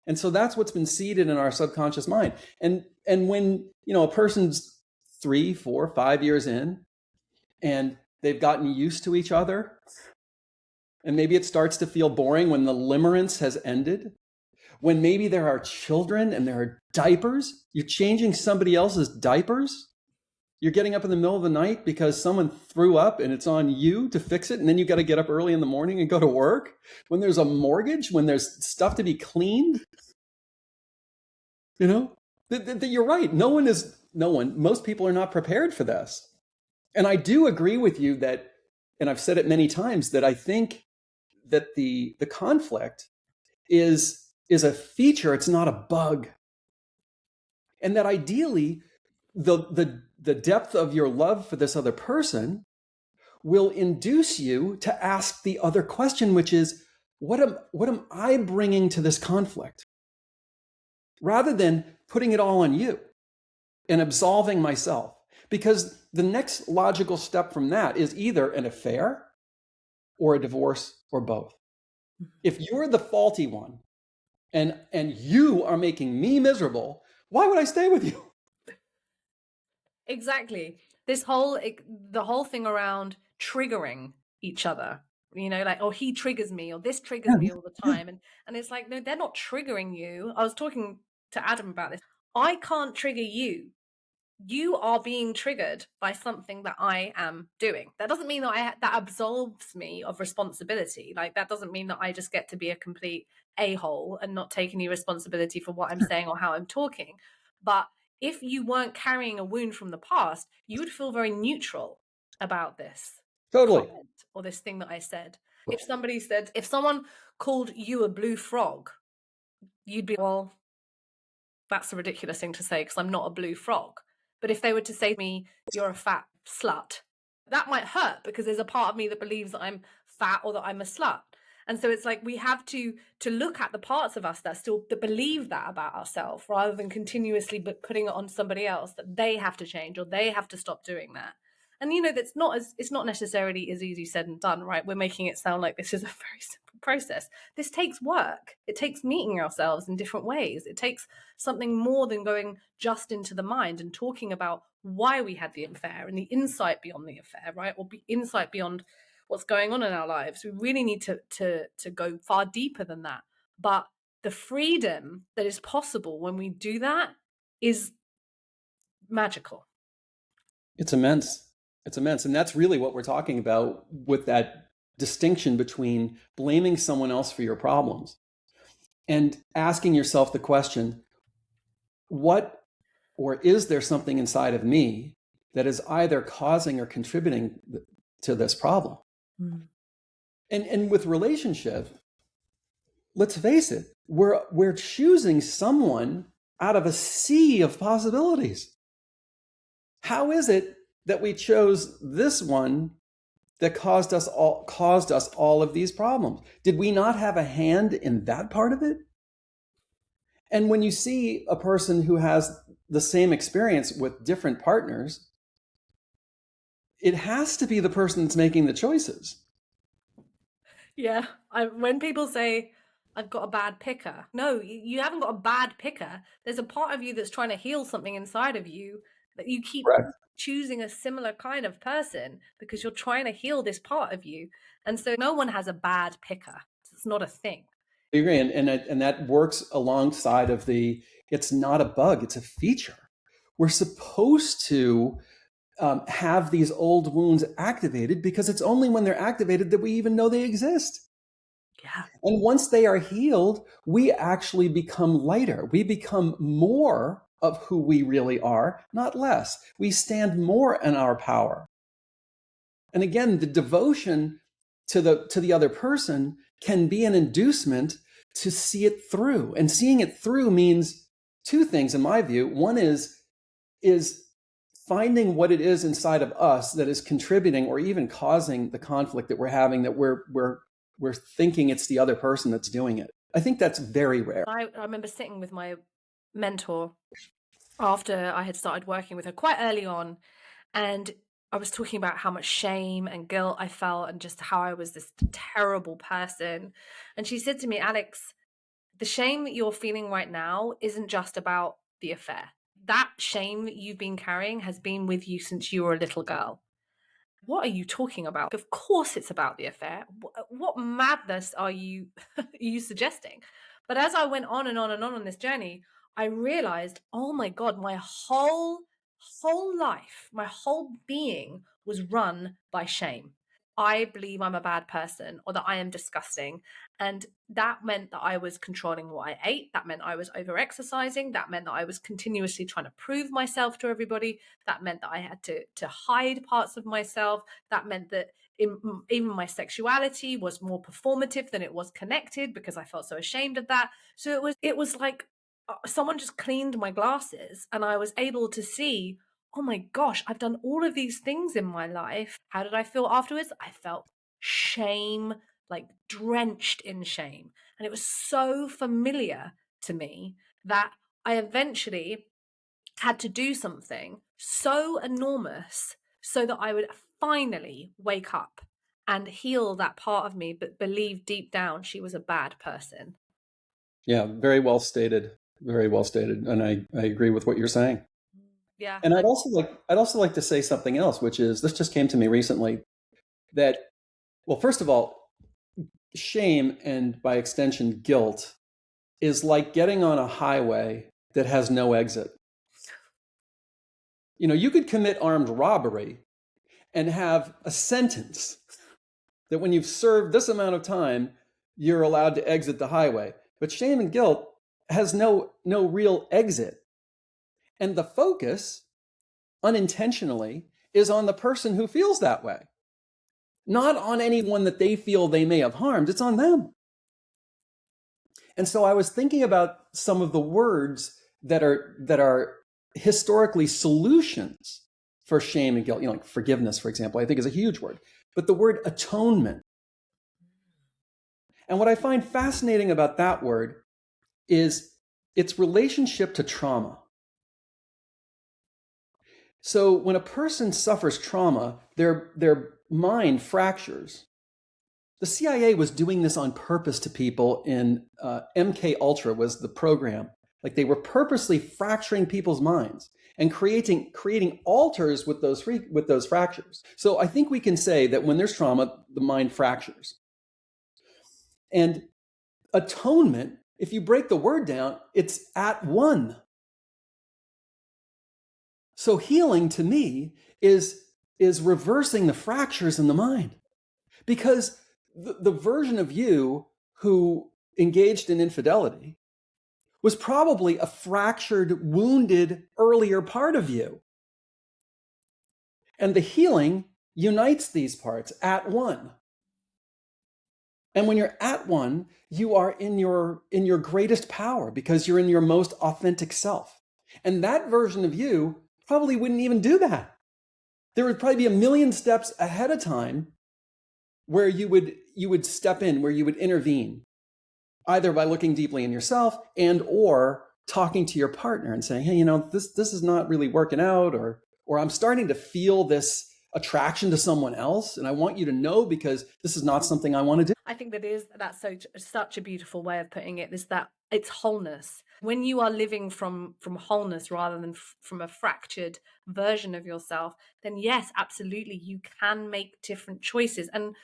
And so that's what's been seeded in our subconscious mind. And when, a person's 3, 4, 5 years in and they've gotten used to each other, and maybe it starts to feel boring when the limerence has ended, when maybe there are children and there are diapers, you're changing somebody else's diapers. You're getting up in the middle of the night because someone threw up and it's on you to fix it. And then you got to get up early in the morning and go to work. When there's a mortgage, when there's stuff to be cleaned, you're right. Most people are not prepared for this. And I do agree with you that, and I've said it many times, that I think that the conflict is a feature. It's not a bug. And that ideally the depth of your love for this other person will induce you to ask the other question, which is, what am I bringing to this conflict? Rather than putting it all on you and absolving myself. Because the next logical step from that is either an affair or a divorce or both. If you're the faulty one and you are making me miserable, why would I stay with you? exactly. The whole thing around triggering each other, like, oh, he triggers me, or this triggers Yeah, me all the yeah. time. And it's like, no, they're not triggering you. I was talking to Adam about this. I can't trigger you. you are being triggered by something that I am doing. That doesn't mean that that absolves me of responsibility. Like, that doesn't mean that I just get to be a complete a-hole and not take any responsibility for what I'm saying or how I'm talking. But if you weren't carrying a wound from the past, you would feel very neutral about this Totally. comment or this thing that I said. If someone called you a blue frog, you'd be, well, that's a ridiculous thing to say because I'm not a blue frog. But if they were to say to me, you're a fat slut, that might hurt because there's a part of me that believes that I'm fat or that I'm a slut. And so it's like we have to look at the parts of us that believe that about ourselves, rather than continuously putting it on somebody else that they have to change or they have to stop doing that. And it's not necessarily as easy said and done, right? We're making it sound like this is a very simple process. This takes work. It takes meeting ourselves in different ways. It takes something more than going just into the mind and talking about why we had the affair and the insight beyond the affair, right? Or insight beyond what's going on in our lives. We really need to go far deeper than that. But the freedom that is possible when we do that is magical. It's immense. It's immense. And that's really what we're talking about with that distinction between blaming someone else for your problems and asking yourself the question, what, or is there something inside of me that is either causing or contributing to this problem? Mm. And with relationship, let's face it, we're choosing someone out of a sea of possibilities. How is it that we chose this one that caused us all of these problems? Did we not have a hand in that part of it? And when you see a person who has the same experience with different partners, it has to be the person that's making the choices. Yeah. When people say, I've got a bad picker. No, you haven't got a bad picker. There's a part of you that's trying to heal something inside of you that you keep choosing a similar kind of person because you're trying to heal this part of you. And so no one has a bad picker. It's not a thing. I agree. And that works alongside of it's not a bug, it's a feature. We're supposed to have these old wounds activated because it's only when they're activated that we even know they exist. Yeah. And once they are healed, we actually become lighter. We become more of who we really are, not less. We stand more in our power. And again, the devotion to the other person can be an inducement to see it through. And seeing it through means two things, in my view. One is finding what it is inside of us that is contributing or even causing the conflict that we're having, that we're thinking it's the other person that's doing it. I think that's very rare. I remember sitting with my mentor after I had started working with her quite early on, and I was talking about how much shame and guilt I felt and just how I was this terrible person. And she said to me, Alex, the shame that you're feeling right now isn't just about the affair. That shame that you've been carrying has been with you since you were a little girl. What are you talking about? Of course it's about the affair. What madness are you suggesting? But as I went on and on and on this journey, I realized, oh my God, my whole life, my whole being was run by shame. I believe I'm a bad person or that I am disgusting. And that meant that I was controlling what I ate. That meant I was over exercising. That meant that I was continuously trying to prove myself to everybody. That meant that I had to hide parts of myself. That meant that even my sexuality was more performative than it was connected because I felt so ashamed of that. So it was like someone just cleaned my glasses and I was able to see, oh my gosh, I've done all of these things in my life. How did I feel afterwards? I felt shame, like drenched in shame. And it was so familiar to me that I eventually had to do something so enormous so that I would finally wake up and heal that part of me, but believe deep down she was a bad person. Yeah, very well stated. Very well stated. And I agree with what you're saying. Yeah. And I'd also like to say something else, which is, this just came to me recently, that, well, first of all, shame and by extension guilt is like getting on a highway that has no exit. You could commit armed robbery and have a sentence that when you've served this amount of time, you're allowed to exit the highway. But shame and guilt has no real exit. And the focus, unintentionally, is on the person who feels that way, not on anyone that they feel they may have harmed. It's on them. And so I was thinking about some of the words that are historically solutions for shame and guilt. Like forgiveness, for example, I think is a huge word. But the word atonement. And what I find fascinating about that word is its relationship to trauma. So when a person suffers trauma, their mind fractures. The CIA was doing this on purpose to people in MK Ultra was the program. Like they were purposely fracturing people's minds and creating alters with those fractures. So I think we can say that when there's trauma, the mind fractures. And atonement, if you break the word down, it's at one. So healing to me is reversing the fractures in the mind. Because the version of you who engaged in infidelity was probably a fractured, wounded, earlier part of you. And the healing unites these parts at one. And when you're at one, you are in your greatest power because you're in your most authentic self. And that version of you probably wouldn't even do that. There would probably be a million steps ahead of time where you would step in, where you would intervene, either by looking deeply in yourself and or talking to your partner and saying, hey, this is not really working out, or I'm starting to feel this attraction to someone else, and I want you to know because this is not something I want to do. I think that's such a beautiful way of putting it, is that it's wholeness. When you are living from wholeness rather than from a fractured version of yourself, then yes, absolutely, you can make different choices. And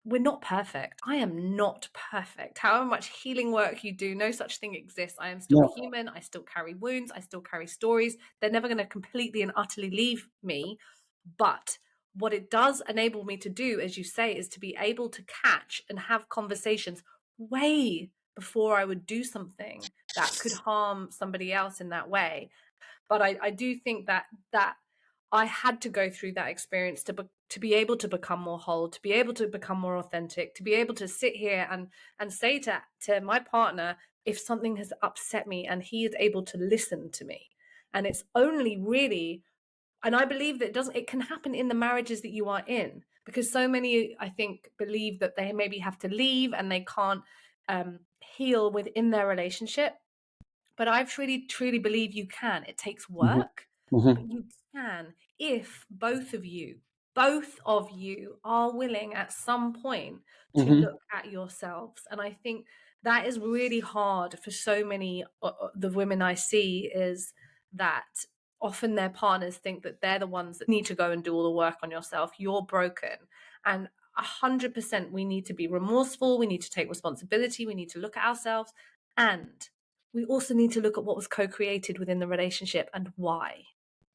we're not perfect. I am not perfect. However much healing work you do, no such thing exists. I am still human. I still carry wounds. I still carry stories. They're never going to completely and utterly leave me. But what it does enable me to do, as you say, is to be able to catch and have conversations way before I would do something that could harm somebody else in that way. But I do think that I had to go through that experience to be able to become more whole, to be able to become more authentic, to be able to sit here and say to my partner if something has upset me, and he is able to listen to me. And it's only really, and I believe that it can happen in the marriages that you are in, because so many, I think, believe that they maybe have to leave and they can't heal within their relationship. But I truly believe you can. It takes work, but you can if both of you are willing at some point to look at yourselves. And I think that is really hard for so many the women I see, is that often their partners think that they're the ones that need to go and do all the work on yourself. You're broken. And 100% we need to be remorseful. We need to take responsibility. We need to look at ourselves. And we also need to look at what was co-created within the relationship and why.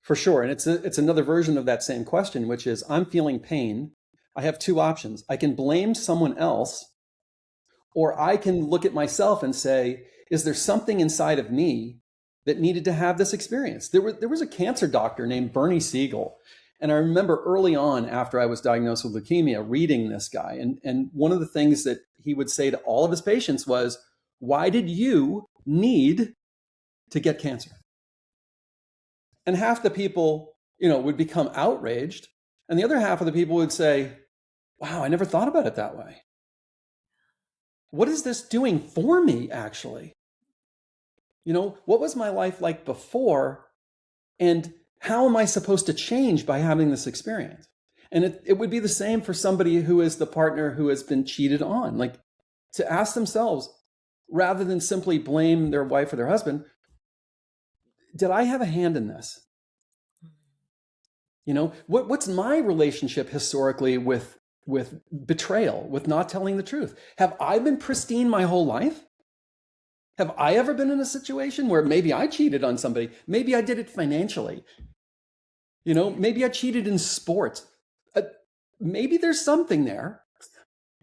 For sure. And it's another version of that same question, which is, I'm feeling pain. I have two options. I can blame someone else, or I can look at myself and say, is there something inside of me that needed to have this experience? There was a cancer doctor named Bernie Siegel. And I remember early on, after I was diagnosed with leukemia, reading this guy. And one of the things that he would say to all of his patients was, why did you need to get cancer? And half the people, would become outraged. And the other half of the people would say, wow, I never thought about it that way. What is this doing for me, actually? What was my life like before? And how am I supposed to change by having this experience? And it would be the same for somebody who is the partner who has been cheated on, like to ask themselves, rather than simply blame their wife or their husband, did I have a hand in this? What's my relationship historically with betrayal, with not telling the truth? Have I been pristine my whole life? Have I ever been in a situation where maybe I cheated on somebody? Maybe I did it financially. Maybe I cheated in sports. Maybe there's something there.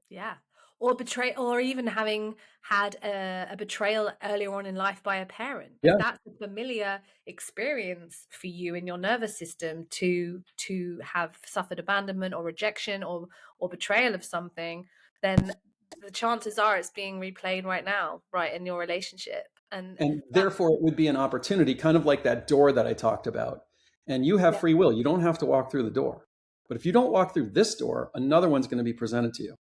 Yeah. Or betray, or even having had a betrayal earlier on in life by a parent. Yeah. If that's a familiar experience for you in your nervous system to have suffered abandonment or rejection or betrayal of something, then the chances are it's being replayed right now, right, in your relationship. And And that, therefore, it would be an opportunity, kind of like that door that I talked about. And you have yeah. free will. You don't have to walk through the door. But if you don't walk through this door, another one's going to be presented to you.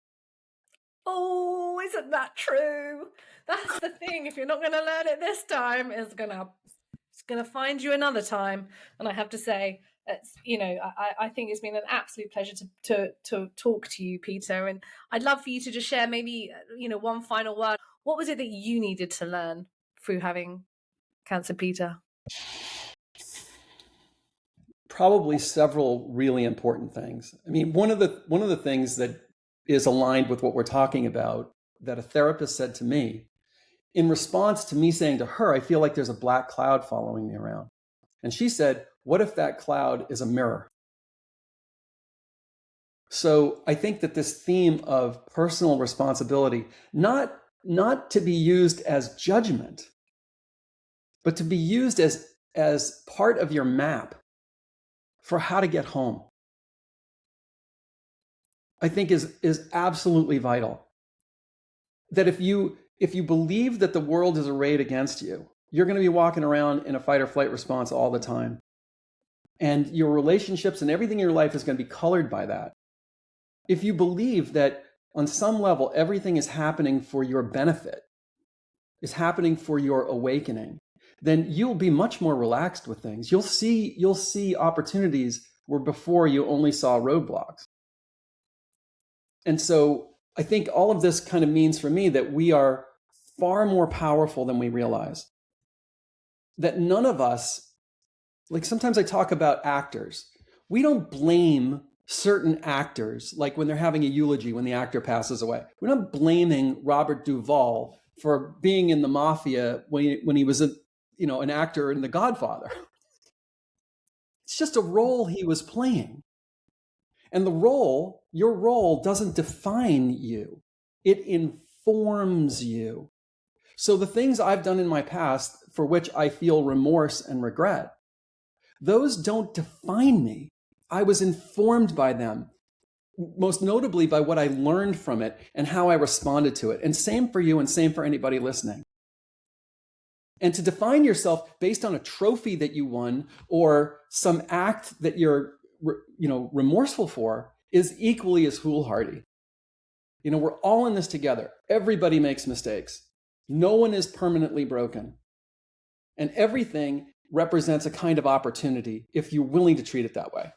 Oh, isn't that true? That's the thing. If you're not going to learn it this time, it's gonna find you another time. And I have to say, I think it's been an absolute pleasure to talk to you, Peter. And I'd love for you to just share maybe one final word. What was it that you needed to learn through having cancer, Peter? Probably several really important things. I mean, one of the things that is aligned with what we're talking about that a therapist said to me in response to me saying to her, I feel like there's a black cloud following me around. And she said, what if that cloud is a mirror? So I think that this theme of personal responsibility, not to be used as judgment, but to be used as part of your map for how to get home, I think is absolutely vital. That if you believe that the world is arrayed against you, you're going to be walking around in a fight or flight response all the time. And your relationships and everything in your life is going to be colored by that. If you believe that on some level everything is happening for your benefit, is happening for your awakening, then you'll be much more relaxed with things. You'll see opportunities where before you only saw roadblocks. And so I think all of this kind of means for me that we are far more powerful than we realize. That none of us, like sometimes I talk about actors, we don't blame certain actors, like when they're having a eulogy, when the actor passes away. We're not blaming Robert Duvall for being in the mafia when he was an actor in The Godfather. It's just a role he was playing. And your role doesn't define you. It informs you. So the things I've done in my past for which I feel remorse and regret, those don't define me. I was informed by them, most notably by what I learned from it and how I responded to it. And same for you and same for anybody listening. And to define yourself based on a trophy that you won or some act that you're remorseful for is equally as foolhardy. We're all in this together. Everybody makes mistakes. No one is permanently broken. And everything represents a kind of opportunity if you're willing to treat it that way.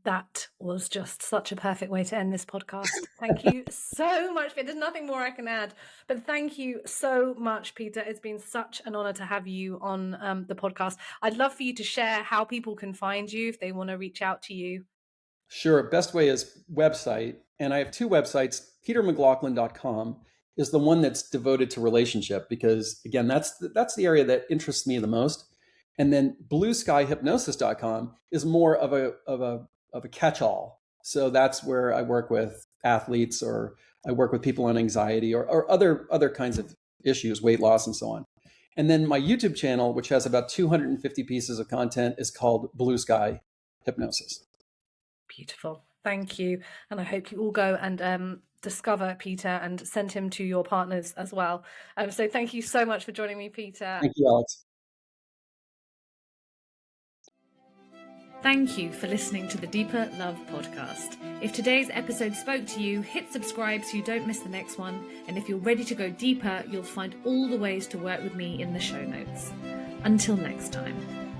That was just such a perfect way to end this podcast. Thank you so much. There's nothing more I can add, but thank you so much, Peter. It's been such an honor to have you on the podcast. I'd love for you to share how people can find you if they want to reach out to you. Sure. Best way is website. And I have two websites. PeterMcLaughlin.com is the one that's devoted to relationship because, again, that's the area that interests me the most. And then BlueSkyHypnosis.com is more of a catch-all. So that's where I work with athletes or I work with people on anxiety or other kinds of issues, weight loss and so on. And then my YouTube channel, which has about 250 pieces of content, is called Blue Sky Hypnosis. Beautiful. Thank you. And I hope you all go and discover Peter and send him to your partners as well. So thank you so much for joining me, Peter. Thank you, Alex. Thank you for listening to the Deeper Love podcast. If today's episode spoke to you, hit subscribe so you don't miss the next one. And if you're ready to go deeper, you'll find all the ways to work with me in the show notes. Until next time.